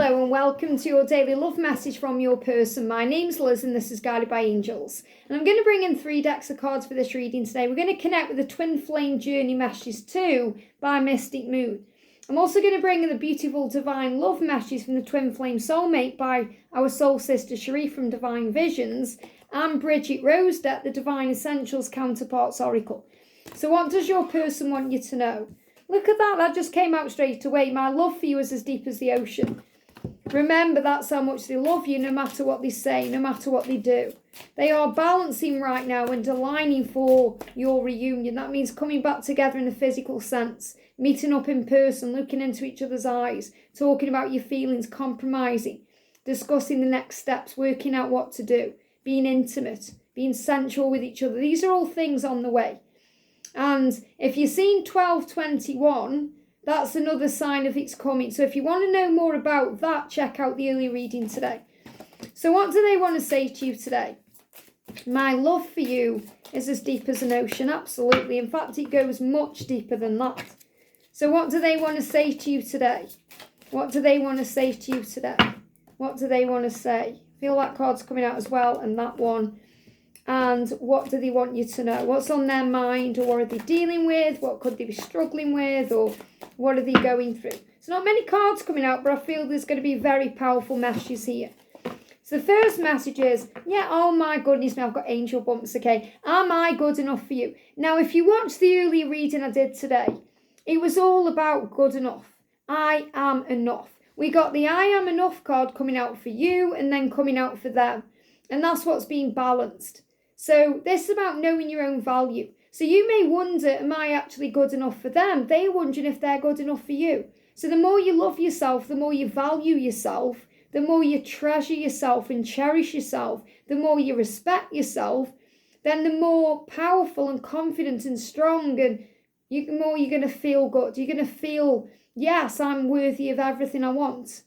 Hello and welcome to your daily love message from your person. My name's Liz and this is Guided by Angels. And I'm going to bring in 3 decks of cards for this reading today. We're going to connect with the Twin Flame Journey Messages 2 by Mystic Moon. I'm also going to bring in the beautiful Divine Love messages from the Twin Flame Soulmate by our soul sister Cherie from Divine Visions and Bridget Rosedett, the Divine Essentials Counterparts Oracle. So what does your person want you to know? Look at that just came out straight away. My love for you is as deep as the ocean. Remember, that's how much they love you, no matter what they say, no matter what they do. They are balancing right now and aligning for your reunion. That means coming back together in a physical sense, meeting up in person, looking into each other's eyes, talking about your feelings, compromising, discussing the next steps, working out what to do, being intimate, being sensual with each other. These are all things on the way. And if you've seen 1221, that's another sign of it's coming. So if you want to know more about that, check out the early reading today. So what do they want to say to you today? My love for you is as deep as an ocean. Absolutely. In fact, it goes much deeper than that. So what do they want to say to you today? What do they want to say to you today? What do they want to say? I feel that card's coming out as well, and that one. And what do they want you to know? What's on their mind, or what are they dealing with? What could they be struggling with, or what are they going through? So not many cards coming out, but I feel there's going to be very powerful messages here. So the first message is, oh my goodness, now I've got angel bumps, okay. Am I good enough for you? Now, if you watched the earlier reading I did today, it was all about good enough. I am enough. We got the I am enough card coming out for you and then coming out for them. And that's what's being balanced. So this is about knowing your own value. So you may wonder, am I actually good enough for them? They're wondering if they're good enough for you. So the more you love yourself, the more you value yourself, the more you treasure yourself and cherish yourself, the more you respect yourself, then the more powerful and confident and strong and the more you're going to feel good. You're going to feel, yes, I'm worthy of everything I want.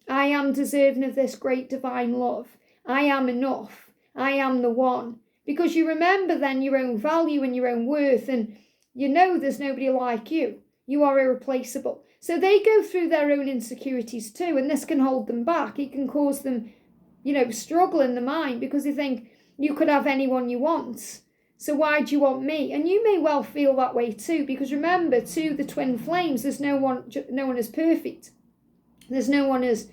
I am deserving of this great divine love. I am enough. I am the one. Because you remember then your own value and your own worth, and you know there's nobody like you. You are irreplaceable. So they go through their own insecurities too, and this can hold them back. It can cause them, struggle in the mind because they think you could have anyone you want. So why do you want me? And you may well feel that way too, because remember, to the twin flames, there's no one is perfect. There's no one is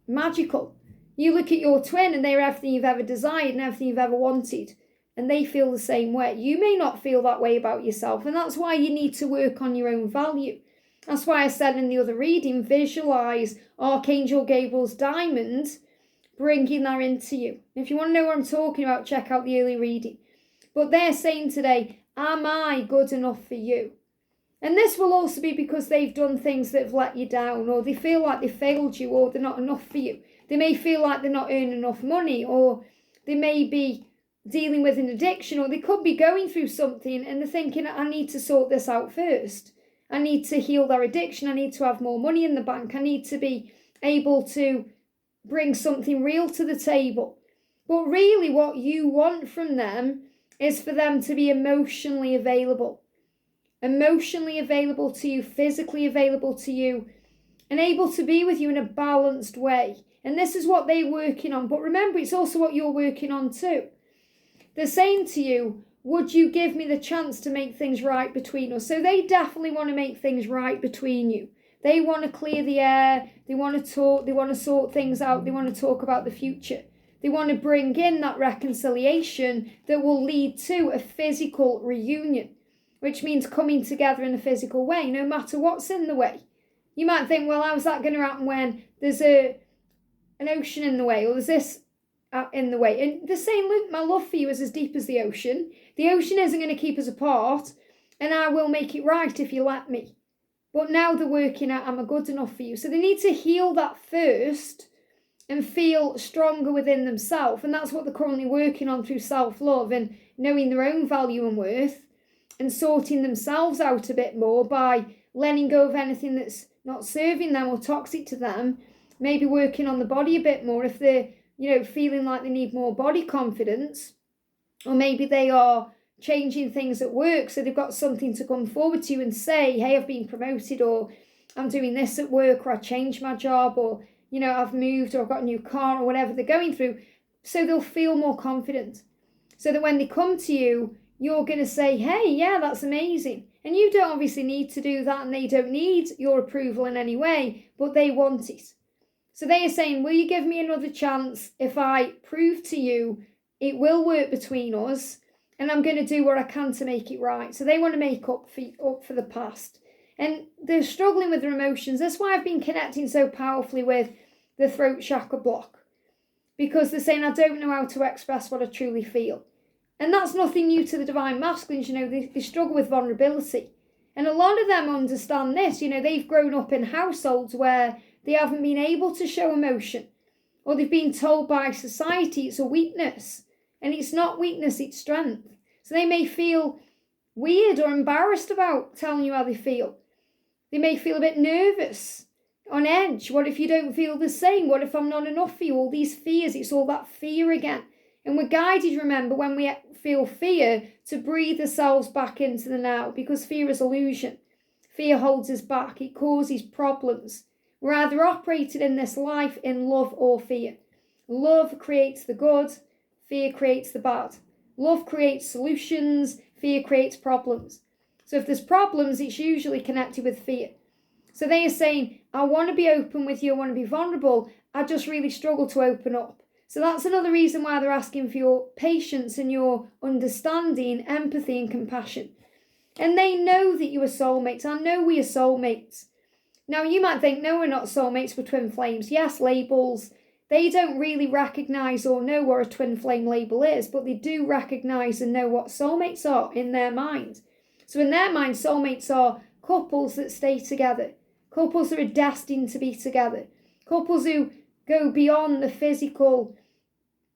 magical. You look at your twin and they're everything you've ever desired and everything you've ever wanted. And they feel the same way. You may not feel that way about yourself. And that's why you need to work on your own value. That's why I said in the other reading, visualize Archangel Gabriel's diamond, bringing that into you. If you want to know what I'm talking about, check out the early reading. But they're saying today, am I good enough for you? And this will also be because they've done things that have let you down, or they feel like they failed you, or they're not enough for you. They may feel like they're not earning enough money, or they may be dealing with an addiction, or they could be going through something and they're thinking, I need to sort this out first. I need to heal their addiction. I need to have more money in the bank. I need to be able to bring something real to the table. But really what you want from them is for them to be emotionally available. Emotionally available to you, physically available to you, and able to be with you in a balanced way. And this is what they're working on. But remember, it's also what you're working on too. They're saying to you, would you give me the chance to make things right between us? So they definitely want to make things right between you. They want to clear the air. They want to talk. They want to sort things out. They want to talk about the future. They want to bring in that reconciliation that will lead to a physical reunion, which means coming together in a physical way, no matter what's in the way. You might think, well, how's that going to happen when there's an ocean in the way, or there's this in the way? And they're saying, look, my love for you is as deep as the ocean. The ocean isn't going to keep us apart, and I will make it right if you let me. But now they're working out, am I good enough for you? So they need to heal that first and feel stronger within themselves. And that's what they're currently working on through self-love and knowing their own value and worth and sorting themselves out a bit more by letting go of anything that's not serving them or toxic to them. Maybe working on the body a bit more if they're feeling like they need more body confidence, or maybe they are changing things at work so they've got something to come forward to and say, hey, I've been promoted, or I'm doing this at work, or I changed my job, or I've moved or I've got a new car or whatever they're going through. So they'll feel more confident. So that when they come to you, you're going to say, hey, yeah, that's amazing. And you don't obviously need to do that, and they don't need your approval in any way, but they want it. So they are saying, will you give me another chance if I prove to you it will work between us, and I'm going to do what I can to make it right. So they want to make up for the past. And they're struggling with their emotions. That's why I've been connecting so powerfully with the throat chakra block. Because they're saying, I don't know how to express what I truly feel. And that's nothing new to the divine masculines. They struggle with vulnerability. And a lot of them understand this. They've grown up in households where they haven't been able to show emotion. Or they've been told by society it's a weakness. And it's not weakness, it's strength. So they may feel weird or embarrassed about telling you how they feel. They may feel a bit nervous, on edge. What if you don't feel the same? What if I'm not enough for you? All these fears, it's all that fear again. And we're guided, remember, when we feel fear, to breathe ourselves back into the now, because fear is illusion. Fear holds us back. It causes problems. We're either operating in this life in love or fear. Love creates the good. Fear creates the bad. Love creates solutions. Fear creates problems. So if there's problems, it's usually connected with fear. So they are saying, I want to be open with you. I want to be vulnerable. I just really struggle to open up. So that's another reason why they're asking for your patience and your understanding, empathy and compassion. And they know that you are soulmates. I know we are soulmates. Now you might think, no, we're not soulmates, we're twin flames. Yes, labels. They don't really recognise or know what a twin flame label is, but they do recognise and know what soulmates are in their mind. So in their mind, soulmates are couples that stay together. Couples that are destined to be together. Couples who go beyond the physical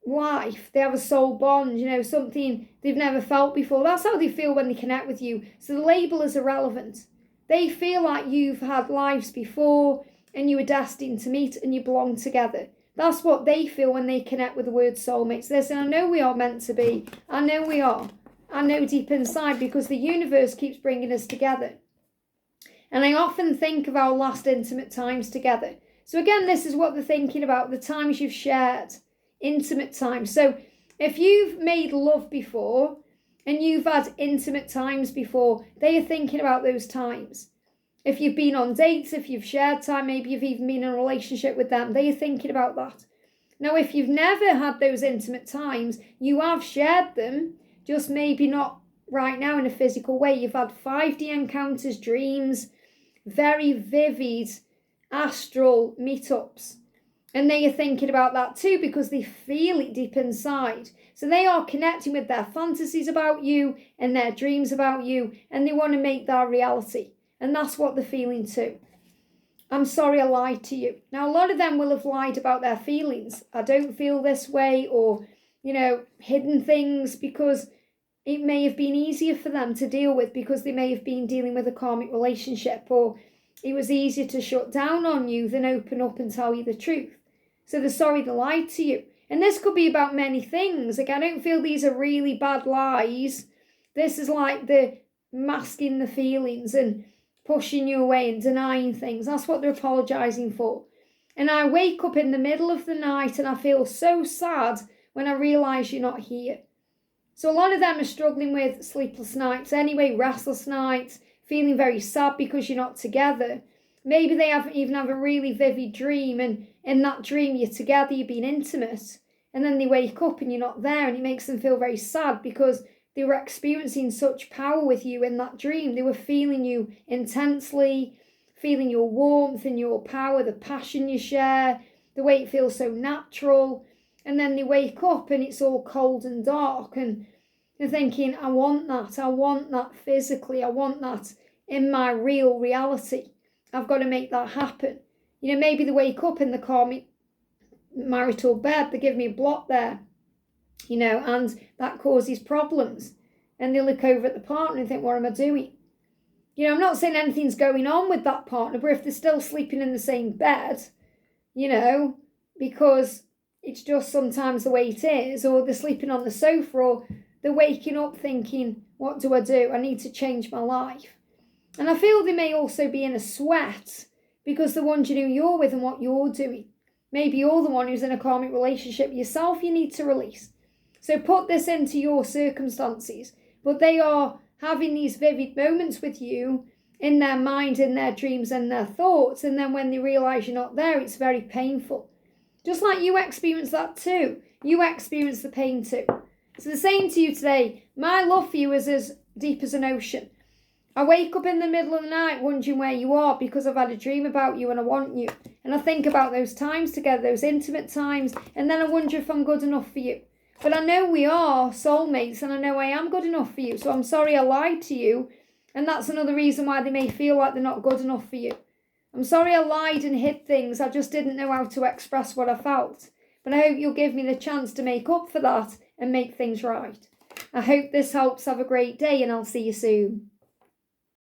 life. They have a soul bond, something they've never felt before. That's how they feel when they connect with you. So the label is irrelevant. They feel like you've had lives before and you were destined to meet and you belong together. That's what they feel when they connect with the word soulmates. They're saying, I know we are meant to be. I know we are. I know deep inside, because the universe keeps bringing us together. And I often think of our last intimate times together. So again, this is what they're thinking about, the times you've shared, intimate times. So if you've made love before and you've had intimate times before, they are thinking about those times. If you've been on dates, if you've shared time, maybe you've even been in a relationship with them, they are thinking about that. Now, if you've never had those intimate times, you have shared them, just maybe not right now in a physical way. You've had 5D encounters, dreams, very vivid astral meetups. And they are thinking about that too, because they feel it deep inside. So they are connecting with their fantasies about you and their dreams about you, and they want to make that reality. And that's what they're feeling too. I'm sorry I lied to you. Now, a lot of them will have lied about their feelings. I don't feel this way, or, hidden things, because it may have been easier for them to deal with, because they may have been dealing with a karmic relationship, or it was easier to shut down on you than open up and tell you the truth. So they're sorry they lied to you. And this could be about many things. Like, I don't feel these are really bad lies. This is like the masking the feelings and pushing you away and denying things. That's what they're apologising for. And I wake up in the middle of the night and I feel so sad when I realise you're not here. So a lot of them are struggling with sleepless nights anyway, restless nights, feeling very sad because you're not together. Maybe they even have a really vivid dream, and in that dream you're together, you've been intimate, and then they wake up and you're not there, and it makes them feel very sad because they were experiencing such power with you in that dream. They were feeling you intensely, feeling your warmth and your power, the passion you share, the way it feels so natural. And then they wake up and it's all cold and dark, and they're thinking, I want that physically, I want that in my real reality. I've got to make that happen. Maybe they wake up in the karmic marital bed, they give me a block there, and that causes problems. And they look over at the partner and think, what am I doing? I'm not saying anything's going on with that partner, but if they're still sleeping in the same bed, because it's just sometimes the way it is, or they're sleeping on the sofa, or they're waking up thinking, what do? I need to change my life. And I feel they may also be in a sweat because they're wondering who you're with and what you're doing. Maybe you're the one who's in a karmic relationship yourself you need to release. So put this into your circumstances. But they are having these vivid moments with you in their mind, in their dreams and their thoughts. And then when they realise you're not there, it's very painful. Just like you experience that too. You experience the pain too. So the saying to you today, my love for you is as deep as an ocean. I wake up in the middle of the night wondering where you are because I've had a dream about you and I want you. And I think about those times together, those intimate times, and then I wonder if I'm good enough for you. But I know we are soulmates and I know I am good enough for you. So I'm sorry I lied to you. And that's another reason why they may feel like they're not good enough for you. I'm sorry I lied and hid things. I just didn't know how to express what I felt. But I hope you'll give me the chance to make up for that and make things right. I hope this helps. Have a great day and I'll see you soon.